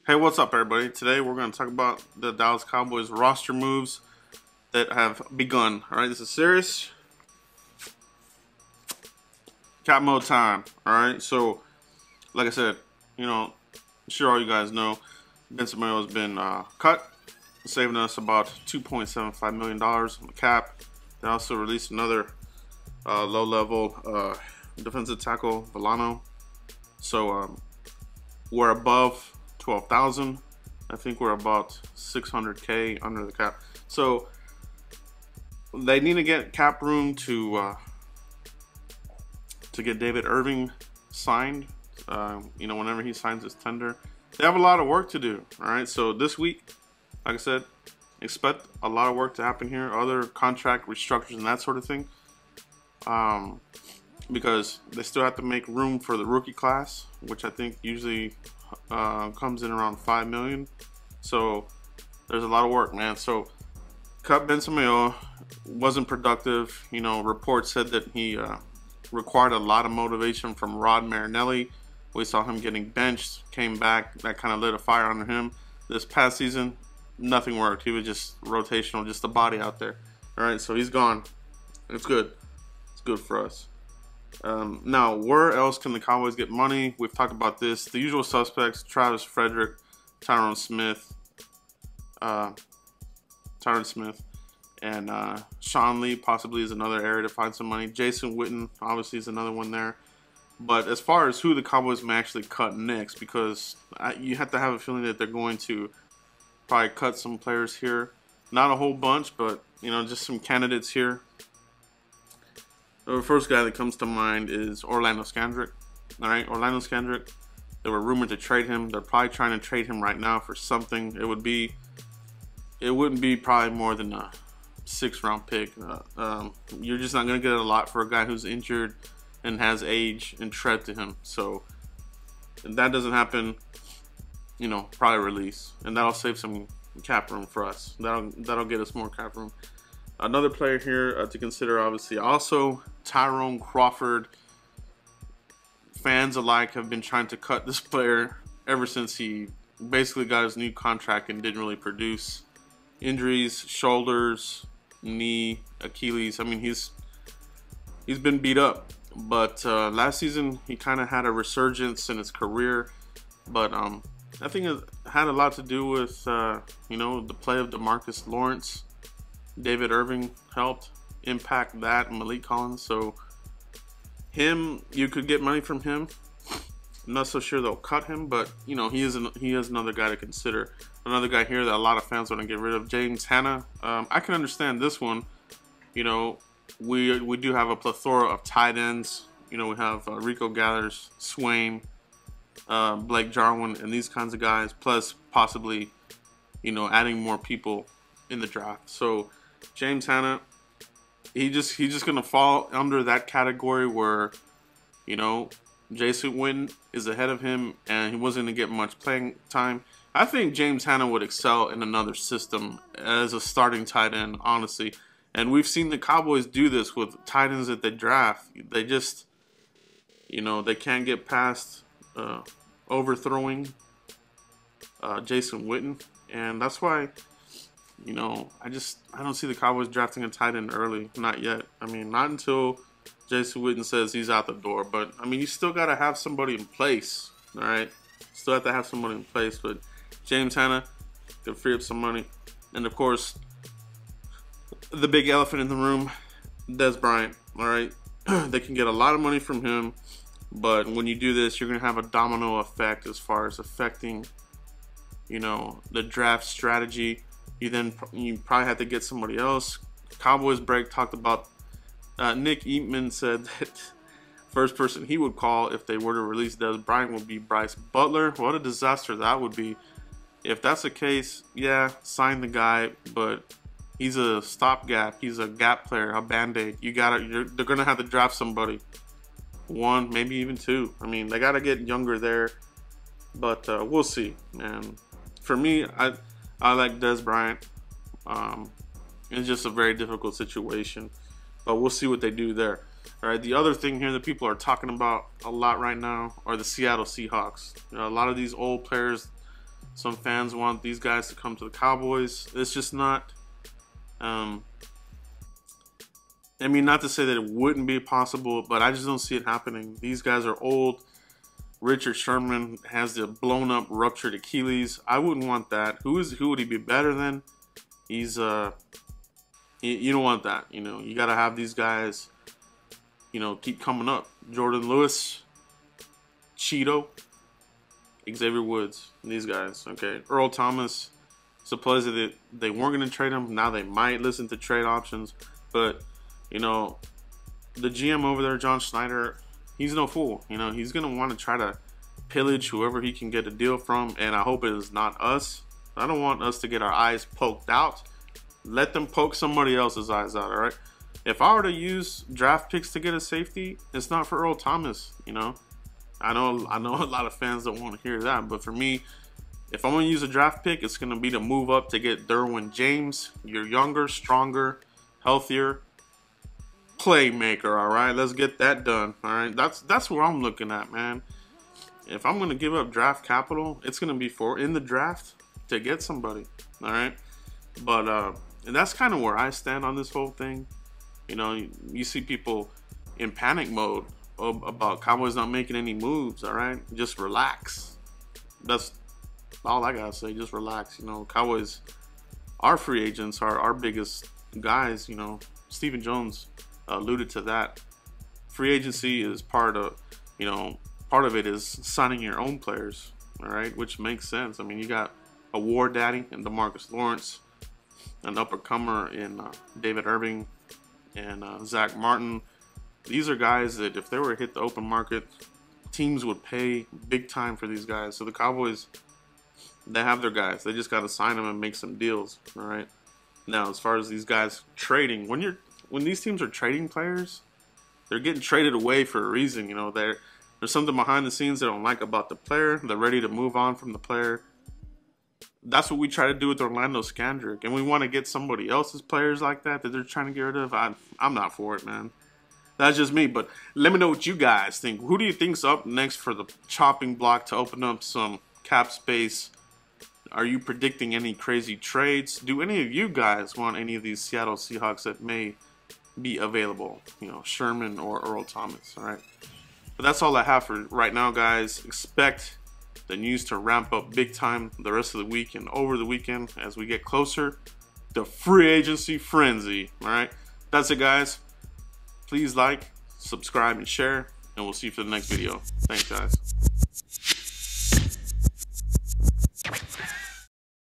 Hey, what's up, everybody? Today we're going to talk about the Dallas Cowboys roster moves that have begun. All right, this is serious. Cap mode time. All right, so like I said, I'm sure all you guys know, Benson Mayowa has been cut, saving us about $2.75 million on the cap. They also released another low-level defensive tackle, Vellano. So we're above 12,000. I think we're about 600K under the cap. So they need to get cap room to get David Irving signed. Whenever he signs his tender, they have a lot of work to do. All right. So this week, like I said, expect a lot of work to happen here. Other contract restructures and that sort of thing. Because they still have to make room for the rookie class, which I think usually comes in around 5 million. So there's a lot of work, man. So cut Benson Mayowa, wasn't productive. Reports said that he required a lot of motivation from Rod Marinelli. We saw him getting benched, came back. That kind of lit a fire under him. This past season, nothing worked. He was just rotational, just a body out there. All right, so he's gone. It's good. It's good for us. Now, where else can the Cowboys get money? We've talked about this. The usual suspects: Travis Frederick, Tyrone Smith, and Sean Lee possibly is another area to find some money. Jason Witten obviously is another one there. But as far as who the Cowboys may actually cut next, because you have to have a feeling that they're going to probably cut some players here. Not a whole bunch, but just some candidates here. The first guy that comes to mind is Orlando Scandrick. All right, Orlando Scandrick. They were rumored to trade him. They're probably trying to trade him right now for something. It wouldn't be probably more than a 6th-round pick. You're just not going to get a lot for a guy who's injured and has age and tread to him. So if that doesn't happen, probably release, and that'll save some cap room for us. That'll get us more cap room. Another player here to consider, obviously, also Tyrone Crawford. Fans alike have been trying to cut this player ever since he basically got his new contract and didn't really produce. Injuries, shoulders, knee, Achilles. I mean, he's been beat up. But last season, he kind of had a resurgence in his career. But I think it had a lot to do with, the play of DeMarcus Lawrence. David Irving helped impact that, and Malik Collins. So him, you could get money from him. I'm not so sure they'll cut him, but he is another guy to consider. Another guy here that a lot of fans want to get rid of, James Hanna. I can understand this one. We do have a plethora of tight ends. We have Rico Gathers, Swain, Blake Jarwin, and these kinds of guys. Plus, possibly, adding more people in the draft. So James Hanna, he's just gonna fall under that category where, Jason Witten is ahead of him, and he wasn't gonna get much playing time. I think James Hanna would excel in another system as a starting tight end, honestly. And we've seen the Cowboys do this with tight ends that they draft. They just, they can't get past overthrowing Jason Witten, and that's why. I don't see the Cowboys drafting a tight end early. Not yet. I mean, not until Jason Witten says he's out the door. But, you still got to have somebody in place. All right? Still have to have somebody in place. But James Hanna could free up some money. And, of course, the big elephant in the room, Dez Bryant. All right? They can get a lot of money from him. But when you do this, you're going to have a domino effect as far as affecting, the draft strategy. You probably have to get somebody else. Cowboys Break talked about Nick Eatman said that first person he would call if they were to release Dez Bryant would be Bryce Butler. What a disaster that would be. If that's the case, yeah, sign the guy, but he's a stopgap. He's a gap player, a band-aid. They're gonna have to draft somebody. 1, maybe even 2. I mean, they gotta get younger there, but we'll see. And for me, I like Dez Bryant. It's just a very difficult situation. But we'll see what they do there. All right, the other thing here that people are talking about a lot right now are the Seattle Seahawks. A lot of these old players Some fans want these guys to come to the Cowboys. It's just not. I mean, not to say that it wouldn't be possible, but I just don't see it happening. These guys are old. Richard Sherman has the blown up, ruptured Achilles. I wouldn't want that. Who would he be better than? He's you don't want that. You know, you got to have these guys, you know, keep coming up. Jordan Lewis, Cheeto, Xavier Woods, these guys. Okay, Earl Thomas. Supposedly they weren't going to trade him. Now they might listen to trade options, but you know, the GM over there, John Schneider, he's no fool. You know, he's going to want to try to pillage whoever he can get a deal from, and I hope it is not us. I don't want us to get our eyes poked out. Let them poke somebody else's eyes out, all right? If I were to use draft picks to get a safety, it's not for Earl Thomas, you know? I know a lot of fans don't want to hear that, but for me, if I'm going to use a draft pick, it's going to be to move up to get Derwin James. You're younger, stronger, healthier playmaker, all right? Let's get that done, all right? That's what I'm looking at, man. If I'm going to give up draft capital, it's going to be for in the draft to get somebody, all right? But and that's kind of where I stand on this whole thing. You know, you see people in panic mode about Cowboys not making any moves, all right? Just relax. That's all I got to say. Just relax. You know, Cowboys, our free agents are our biggest guys. You know, Stephen Jones alluded to that. Free agency is part of, you know, part of it is signing your own players, all right? Which makes sense. I mean, you got a war daddy in DeMarcus Lawrence, an upper-comer in David Irving and Zach Martin. These are guys that if they were to hit the open market, teams would pay big time for these guys. So the Cowboys, they have their guys. They just got to sign them and make some deals, all right? Now, as far as these guys trading, when these teams are trading players, they're getting traded away for a reason. You know, there's something behind the scenes they don't like about the player. They're ready to move on from the player. That's what we try to do with Orlando Scandrick, and we want to get somebody else's players like that they're trying to get rid of. I'm not for it, man. That's just me, but let me know what you guys think. Who do you think's up next for the chopping block to open up some cap space? Are you predicting any crazy trades? Do any of you guys want any of these Seattle Seahawks that may be available? You know, Sherman or Earl Thomas, all right? But that's all I have for right now, guys. Expect the news to ramp up big time the rest of the week and over the weekend as we get closer to free agency frenzy. All right, that's it, guys. Please like, subscribe, and share, and we'll see you for the next video. Thanks, guys.